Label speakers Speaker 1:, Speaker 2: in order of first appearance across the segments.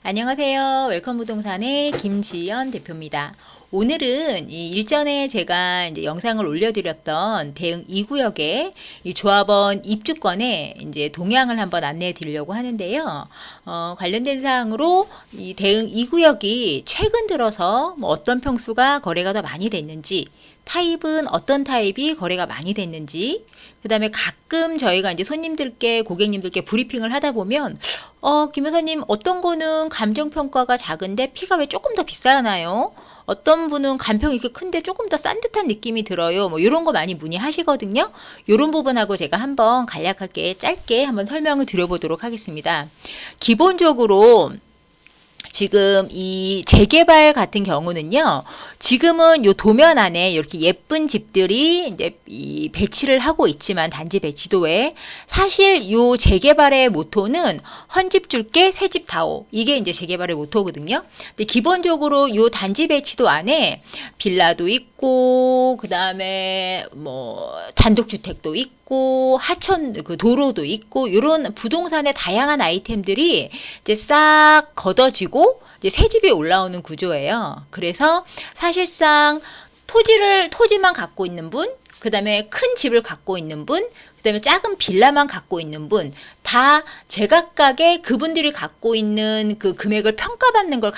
Speaker 1: 안녕하세요. 웰컴 부동산의 김지연 대표입니다. 오늘은 일전에 제가 이제 영상을 올려드렸던 대흥 2구역의 이 조합원 입주권의 이제 동향을 한번 안내해 드리려고 하는데요. 관련된 사항으로 이 대흥 2구역이 최근 들어서 뭐 어떤 평수가 거래가 더 많이 됐는지, 타입은 어떤 타입이 거래가 많이 됐는지, 그 다음에 가끔 저희가 이제 손님들께, 고객님들께 브리핑을 하다 보면, 김 여사님, 어떤 거는 감정평가가 작은데 피가 왜 조금 더 비싸나요? 어떤 분은 간평이 이렇게 큰데 조금 더 싼 듯한 느낌이 들어요. 뭐 이런 거 많이 문의하시거든요. 이런 부분하고 제가 한번 간략하게 짧게 한번 설명을 드려보도록 하겠습니다. 기본적으로 지금 이 재개발 같은 경우는요, 지금은 요 도면 안에 이렇게 예쁜 집들이 이제 이 배치를 하고 있지만, 단지 배치도에 사실 요 재개발의 모토는 헌집 줄게 새집 다오, 이게 이제 재개발의 모토거든요. 근데 기본적으로 요 단지 배치도 안에 빌라도 있고, 그 다음에 뭐 단독주택도 있고, 하천 그 도로도 있고, 이런 부동산의 다양한 아이템들이 이제 싹 걷어지고 이제 새 집이 올라오는 구조예요. 그래서 사실상 토지만 갖고 있는 분, 그 다음에 큰 집을 갖고 있는 분, 그 다음에 작은 빌라만 갖고 있는 분, 다 제각각의 그분들이 갖고 있는 그 금액을 평가받는 걸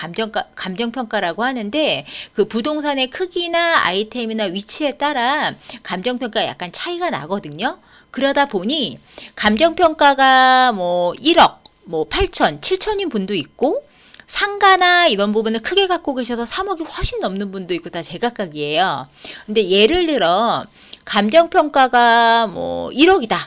Speaker 1: 감정평가라고 하는데, 그 부동산의 크기나 아이템이나 위치에 따라 감정평가가 약간 차이가 나거든요. 그러다 보니 감정평가가 뭐 1억, 뭐 8천, 7천인 분도 있고, 상가나 이런 부분을 크게 갖고 계셔서 3억이 훨씬 넘는 분도 있고, 다 제각각이에요. 근데 예를 들어 감정평가가 뭐 1억이다.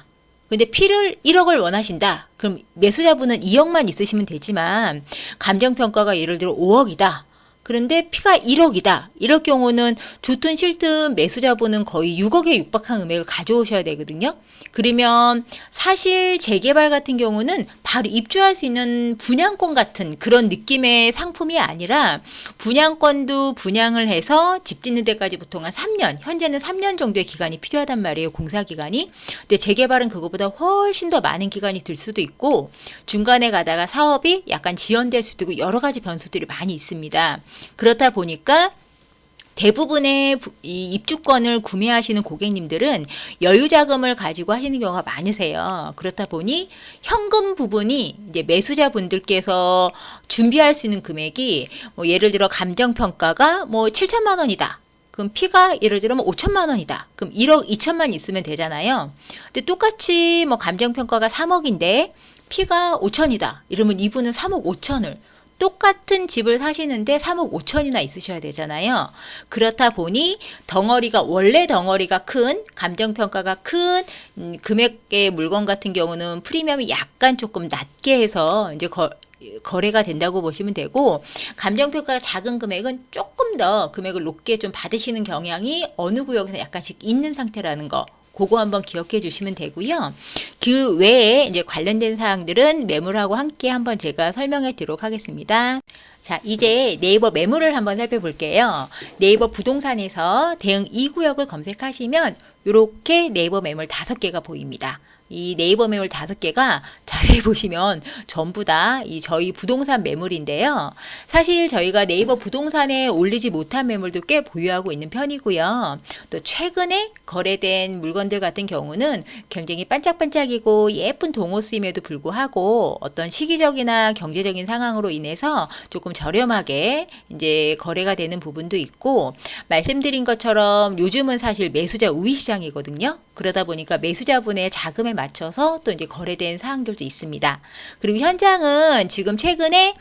Speaker 1: 근데 피를 1억을 원하신다. 그럼 매수자분은 2억만 있으시면 되지만, 감정평가가 예를 들어 5억이다. 그런데 피가 1억이다. 이럴 경우는 좋든 싫든 매수자분은 거의 6억에 육박한 금액을 가져오셔야 되거든요. 그러면 사실 재개발 같은 경우는 바로 입주할 수 있는 분양권 같은 그런 느낌의 상품이 아니라, 분양권도 분양을 해서 집 짓는 데까지 보통 한 3년, 현재는 3년 정도의 기간이 필요하단 말이에요, 공사 기간이. 근데 재개발은 그거보다 훨씬 더 많은 기간이 들 수도 있고, 중간에 가다가 사업이 약간 지연될 수도 있고, 여러 가지 변수들이 많이 있습니다. 그렇다 보니까 대부분의 이 입주권을 구매하시는 고객님들은 여유 자금을 가지고 하시는 경우가 많으세요. 그렇다 보니 현금 부분이 이제 매수자분들께서 준비할 수 있는 금액이 뭐 예를 들어 감정평가가 뭐 7천만 원이다. 그럼 피가 예를 들어 뭐 5천만 원이다. 그럼 1억 2천만 있으면 되잖아요. 근데 똑같이 뭐 감정평가가 3억인데 피가 5천이다. 이러면 이분은 3억 5천을 똑같은 집을 사시는데 3억 5천이나 있으셔야 되잖아요. 그렇다 보니 원래 덩어리가 큰, 감정평가가 큰 금액의 물건 같은 경우는 프리미엄이 약간 조금 낮게 해서 이제 거래가 된다고 보시면 되고, 감정평가가 작은 금액은 조금 더 금액을 높게 좀 받으시는 경향이 어느 구역에서 약간씩 있는 상태라는 거. 그거 한번 기억해 주시면 되고요. 그 외에 이제 관련된 사항들은 매물하고 함께 한번 제가 설명해 드리도록 하겠습니다. 자, 이제 네이버 매물을 한번 살펴볼게요. 네이버 부동산에서 대흥 2구역을 검색하시면 이렇게 네이버 매물 5개가 보입니다. 이 네이버 매물 5개가 자세히 보시면 전부 다 저희 부동산 매물인데요. 사실 저희가 네이버 부동산에 올리지 못한 매물도 꽤 보유하고 있는 편이고요. 또 최근에 거래된 물건들 같은 경우는 굉장히 반짝반짝이고 예쁜 동호 쓰임에도 불구하고 어떤 시기적이나 경제적인 상황으로 인해서 조금 저렴하게 이제 거래가 되는 부분도 있고, 말씀드린 것처럼 요즘은 사실 매수자 우위 시장이거든요. 그러다 보니까 매수자분의 자금에 맞춰서 또 이제 거래된 사항들도 있습니다. 그리고 현장은 지금 최근에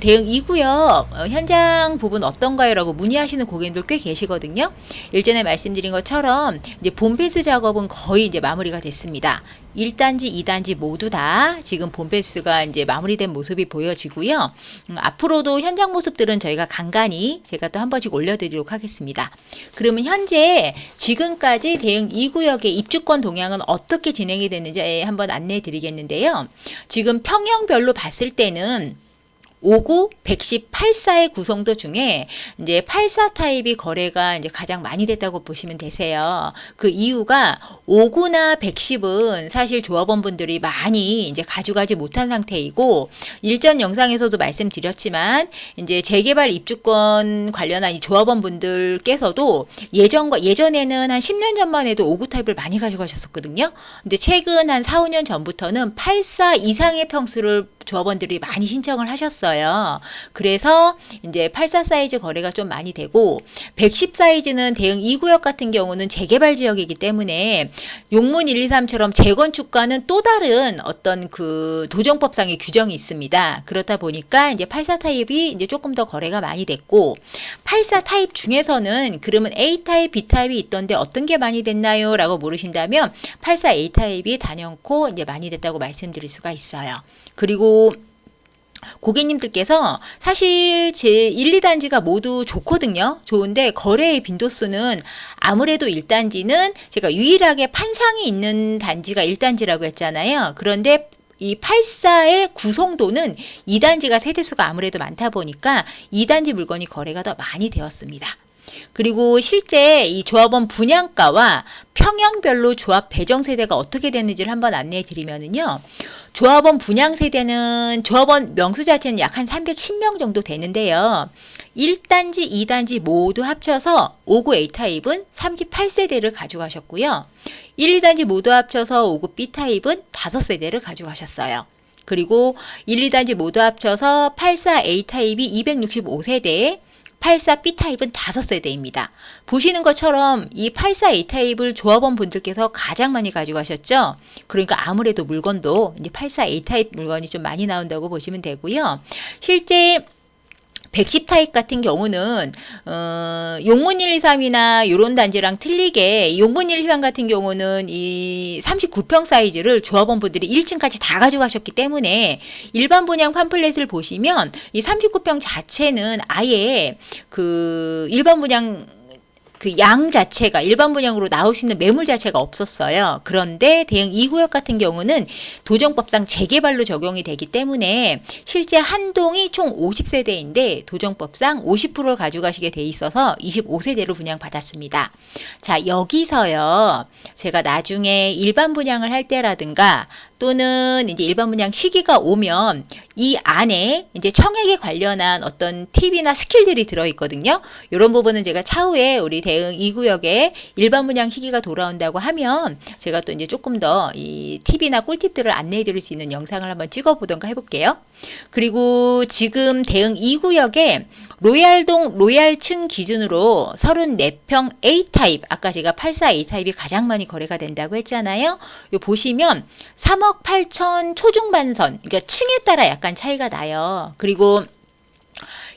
Speaker 1: 대흥 2구역 현장 부분 어떤가요? 라고 문의하시는 고객님들 꽤 계시거든요. 일전에 말씀드린 것처럼 이제 본패스 작업은 거의 이제 마무리가 됐습니다. 1단지, 2단지 모두 다 지금 본패스가 이제 마무리된 모습이 보여지고요. 앞으로도 현장 모습들은 저희가 간간히 제가 또 한 번씩 올려드리도록 하겠습니다. 그러면 현재 지금까지 대흥 2구역의 입주권 동향은 어떻게 진행이 됐는지 한번 안내해 드리겠는데요. 지금 평형별로 봤을 때는 5구, 110, 84의 구성도 중에 이제 84 타입이 거래가 이제 가장 많이 됐다고 보시면 되세요. 그 이유가 5구나 110은 사실 조합원분들이 많이 이제 가져가지 못한 상태이고, 일전 영상에서도 말씀드렸지만 이제 재개발 입주권 관련한 이 조합원분들께서도 예전에는 한 10년 전만 해도 5구 타입을 많이 가져가셨었거든요. 근데 최근 한 4, 5년 전부터는 84 이상의 평수를 조합원들이 많이 신청을 하셨어요. 그래서 이제 84 사이즈 거래가 좀 많이 되고, 110 사이즈는 대응 2구역 같은 경우는 재개발 지역이기 때문에 용문 123처럼 재건축과는 또 다른 어떤 그 도정법상의 규정이 있습니다. 그렇다 보니까 이제 84 타입이 이제 조금 더 거래가 많이 됐고, 84 타입 중에서는 그러면 A 타입, B 타입이 있던데 어떤 게 많이 됐나요? 라고 물으신다면 84 A 타입이 단연코 이제 많이 됐다고 말씀드릴 수가 있어요. 그리고 고객님들께서 사실 제 1, 2단지가 모두 좋거든요. 좋은데 거래의 빈도수는 아무래도 1단지는 제가 유일하게 판상이 있는 단지가 1단지라고 했잖아요. 그런데 이 84의 구성도는 2단지가 세대수가 아무래도 많다 보니까 2단지 물건이 거래가 더 많이 되었습니다. 그리고 실제 이 조합원 분양가와 평형별로 조합 배정 세대가 어떻게 되는지를 한번 안내해 드리면은요. 조합원 분양 세대는 조합원 명수 자체는 약 한 310명 정도 되는데요. 1단지, 2단지 모두 합쳐서 5구 A 타입은 38세대를 가져가셨고요. 1, 2단지 모두 합쳐서 5구 B 타입은 5세대를 가져가셨어요. 그리고 1, 2단지 모두 합쳐서 84 A 타입이 265세대, 84 B 타입은 5세대입니다. 보시는 것처럼 이 84 A 타입을 조합원 분들께서 가장 많이 가져가셨죠. 그러니까 아무래도 물건도 이제 84 A 타입 물건이 좀 많이 나온다고 보시면 되고요. 실제 110 타입 같은 경우는 용문 123이나 이런 단지랑 틀리게 용문 123 같은 경우는 이 39평 사이즈를 조합원분들이 1층까지 다 가져가셨기 때문에 일반 분양 팜플렛을 보시면 이 39평 자체는 아예 그 일반 분양 그 양 자체가 일반 분양으로 나올 수 있는 매물 자체가 없었어요. 그런데 대응 2구역 같은 경우는 도정법상 재개발로 적용이 되기 때문에 실제 한 동이 총 50세대인데 도정법상 50%를 가져가시게 돼 있어서 25세대로 분양받았습니다. 자, 여기서요. 제가 나중에 일반 분양을 할 때라든가 또는 이제 일반 분양 시기가 오면 이 안에 이제 청약에 관련한 어떤 팁이나 스킬들이 들어있거든요. 이런 부분은 제가 차후에 우리 대응 2구역에 일반 분양 시기가 돌아온다고 하면 제가 또 이제 조금 더 이 팁이나 꿀팁들을 안내해 드릴 수 있는 영상을 한번 찍어 보던가 해볼게요. 그리고 지금 대응 2구역에 로얄동 로얄층 기준으로 34평 A타입, 아까 제가 84 A타입이 가장 많이 거래가 된다고 했잖아요. 요 보시면 3억 8천 초중반선, 그러니까 층에 따라 약간 차이가 나요. 그리고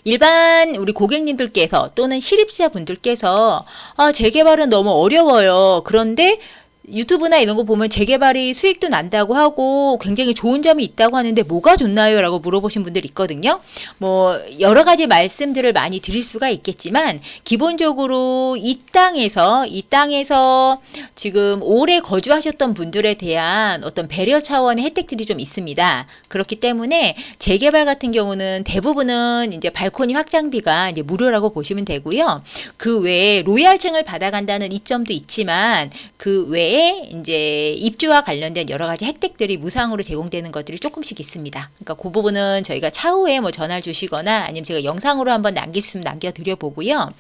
Speaker 1: 일반 우리 고객님들께서 또는 실입자분들께서 재개발은 너무 어려워요. 그런데 유튜브나 이런 거 보면 재개발이 수익도 난다고 하고 굉장히 좋은 점이 있다고 하는데 뭐가 좋나요? 라고 물어보신 분들 있거든요. 뭐 여러 가지 말씀들을 많이 드릴 수가 있겠지만 기본적으로 이 땅에서 지금 오래 거주하셨던 분들에 대한 어떤 배려 차원의 혜택들이 좀 있습니다. 그렇기 때문에 재개발 같은 경우는 대부분은 이제 발코니 확장비가 이제 무료라고 보시면 되고요. 그 외에 로얄층을 받아간다는 이점도 있지만 그 외에 이제 입주와 관련된 여러 가지 혜택들이 무상으로 제공되는 것들이 조금씩 있습니다. 그러니까 그 부분은 저희가 차후에 뭐 전화를 주시거나 아니면 제가 영상으로 한번 남길 수 있으면 남겨드려 보고요.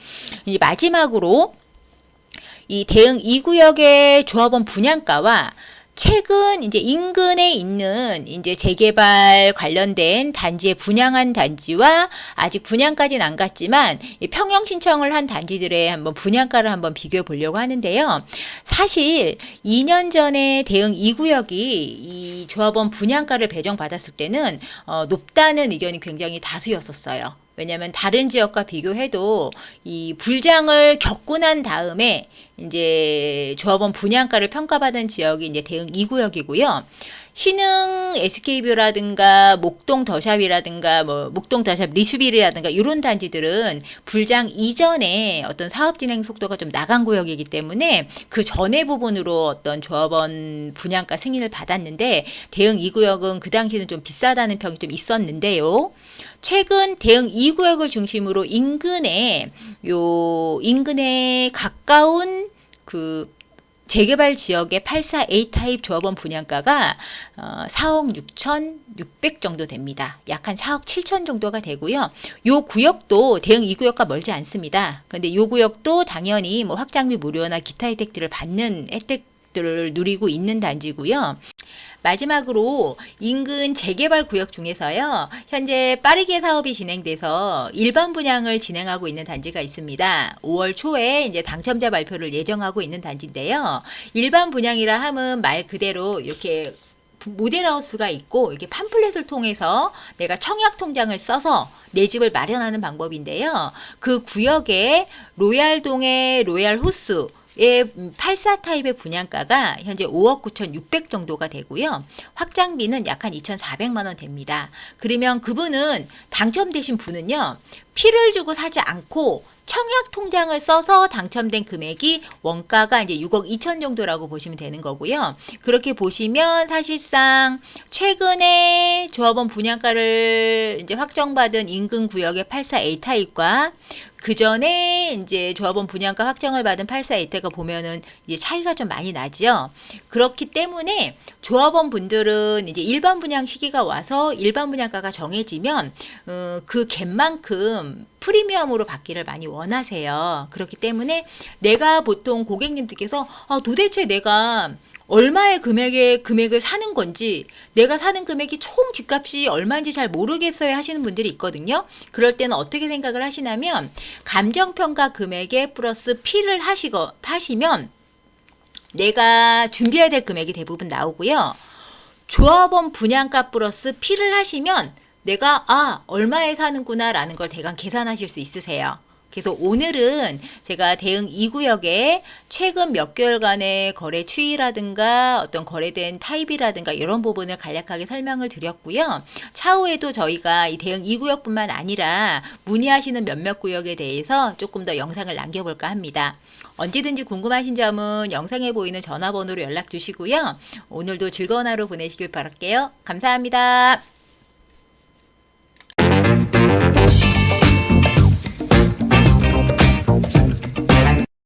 Speaker 1: 이제 마지막으로 이 대응 2구역의 조합원 분양가와 최근 이제 인근에 있는 이제 재개발 관련된 단지에 분양한 단지와 아직 분양까지는 안 갔지만 평형 신청을 한 단지들의 한번 분양가를 한번 비교해 보려고 하는데요. 사실 2년 전에 대응 2구역이 이 조합원 분양가를 배정받았을 때는 높다는 의견이 굉장히 다수였었어요. 왜냐하면 다른 지역과 비교해도 이 불장을 겪고 난 다음에 이제 조합원 분양가를 평가받은 지역이 이제 대응 2구역이고요. 신흥 SK뷰라든가 목동 더샵이라든가 뭐 목동 더샵 리슈빌이라든가 이런 단지들은 불장 이전에 어떤 사업 진행 속도가 좀 나간 구역이기 때문에 그 전에 부분으로 어떤 조합원 분양가 승인을 받았는데 대응 2구역은 그 당시는 좀 비싸다는 평이 좀 있었는데요. 최근 대응 2구역을 중심으로 인근에 가까운 그 재개발 지역의 84A 타입 조합원 분양가가 4억 6,600 정도 됩니다. 약 한 4억 7천 정도가 되고요. 요 구역도 대응 2구역과 멀지 않습니다. 근데 요 구역도 당연히 뭐 확장비 무료나 기타 혜택들을 받는 혜택들을 누리고 있는 단지고요. 마지막으로 인근 재개발 구역 중에서요. 현재 빠르게 사업이 진행돼서 일반 분양을 진행하고 있는 단지가 있습니다. 5월 초에 이제 당첨자 발표를 예정하고 있는 단지인데요. 일반 분양이라 함은 말 그대로 이렇게 모델하우스가 있고 이렇게 팜플렛을 통해서 내가 청약 통장을 써서 내 집을 마련하는 방법인데요. 그 구역에 로얄동의 로얄호스 의 84 타입의 분양가가 현재 5억 9,600 정도가 되고요. 확장비는 약 한 2,400만 원 됩니다. 그러면 그분은 당첨되신 분은요. 피를 주고 사지 않고 청약 통장을 써서 당첨된 금액이 원가가 이제 6억 2천 정도라고 보시면 되는 거고요. 그렇게 보시면 사실상 최근에 조합원 분양가를 이제 확정받은 인근 구역의 84A 타입과 그 전에 이제 조합원 분양가 확정을 받은 84A 타입가 보면은 이제 차이가 좀 많이 나죠. 그렇기 때문에 조합원 분들은 이제 일반 분양 시기가 와서 일반 분양가가 정해지면 그 갭만큼 프리미엄으로 받기를 많이 원하세요. 그렇기 때문에 내가 보통 고객님들께서 도대체 내가 얼마의 금액을 사는 건지 내가 사는 금액이 총 집값이 얼마인지 잘 모르겠어요 하시는 분들이 있거든요. 그럴 때는 어떻게 생각을 하시냐면 감정평가 금액에 플러스 P를 하시면 내가 준비해야 될 금액이 대부분 나오고요. 조합원 분양가 플러스 P를 하시면 내가 얼마에 사는구나 라는 걸 대강 계산하실 수 있으세요. 그래서 오늘은 제가 대응 2구역에 최근 몇 개월간의 거래 추이라든가 어떤 거래된 타입이라든가 이런 부분을 간략하게 설명을 드렸고요. 차후에도 저희가 이 대응 2구역뿐만 아니라 문의하시는 몇몇 구역에 대해서 조금 더 영상을 남겨볼까 합니다. 언제든지 궁금하신 점은 영상에 보이는 전화번호로 연락 주시고요. 오늘도 즐거운 하루 보내시길 바랄게요. 감사합니다.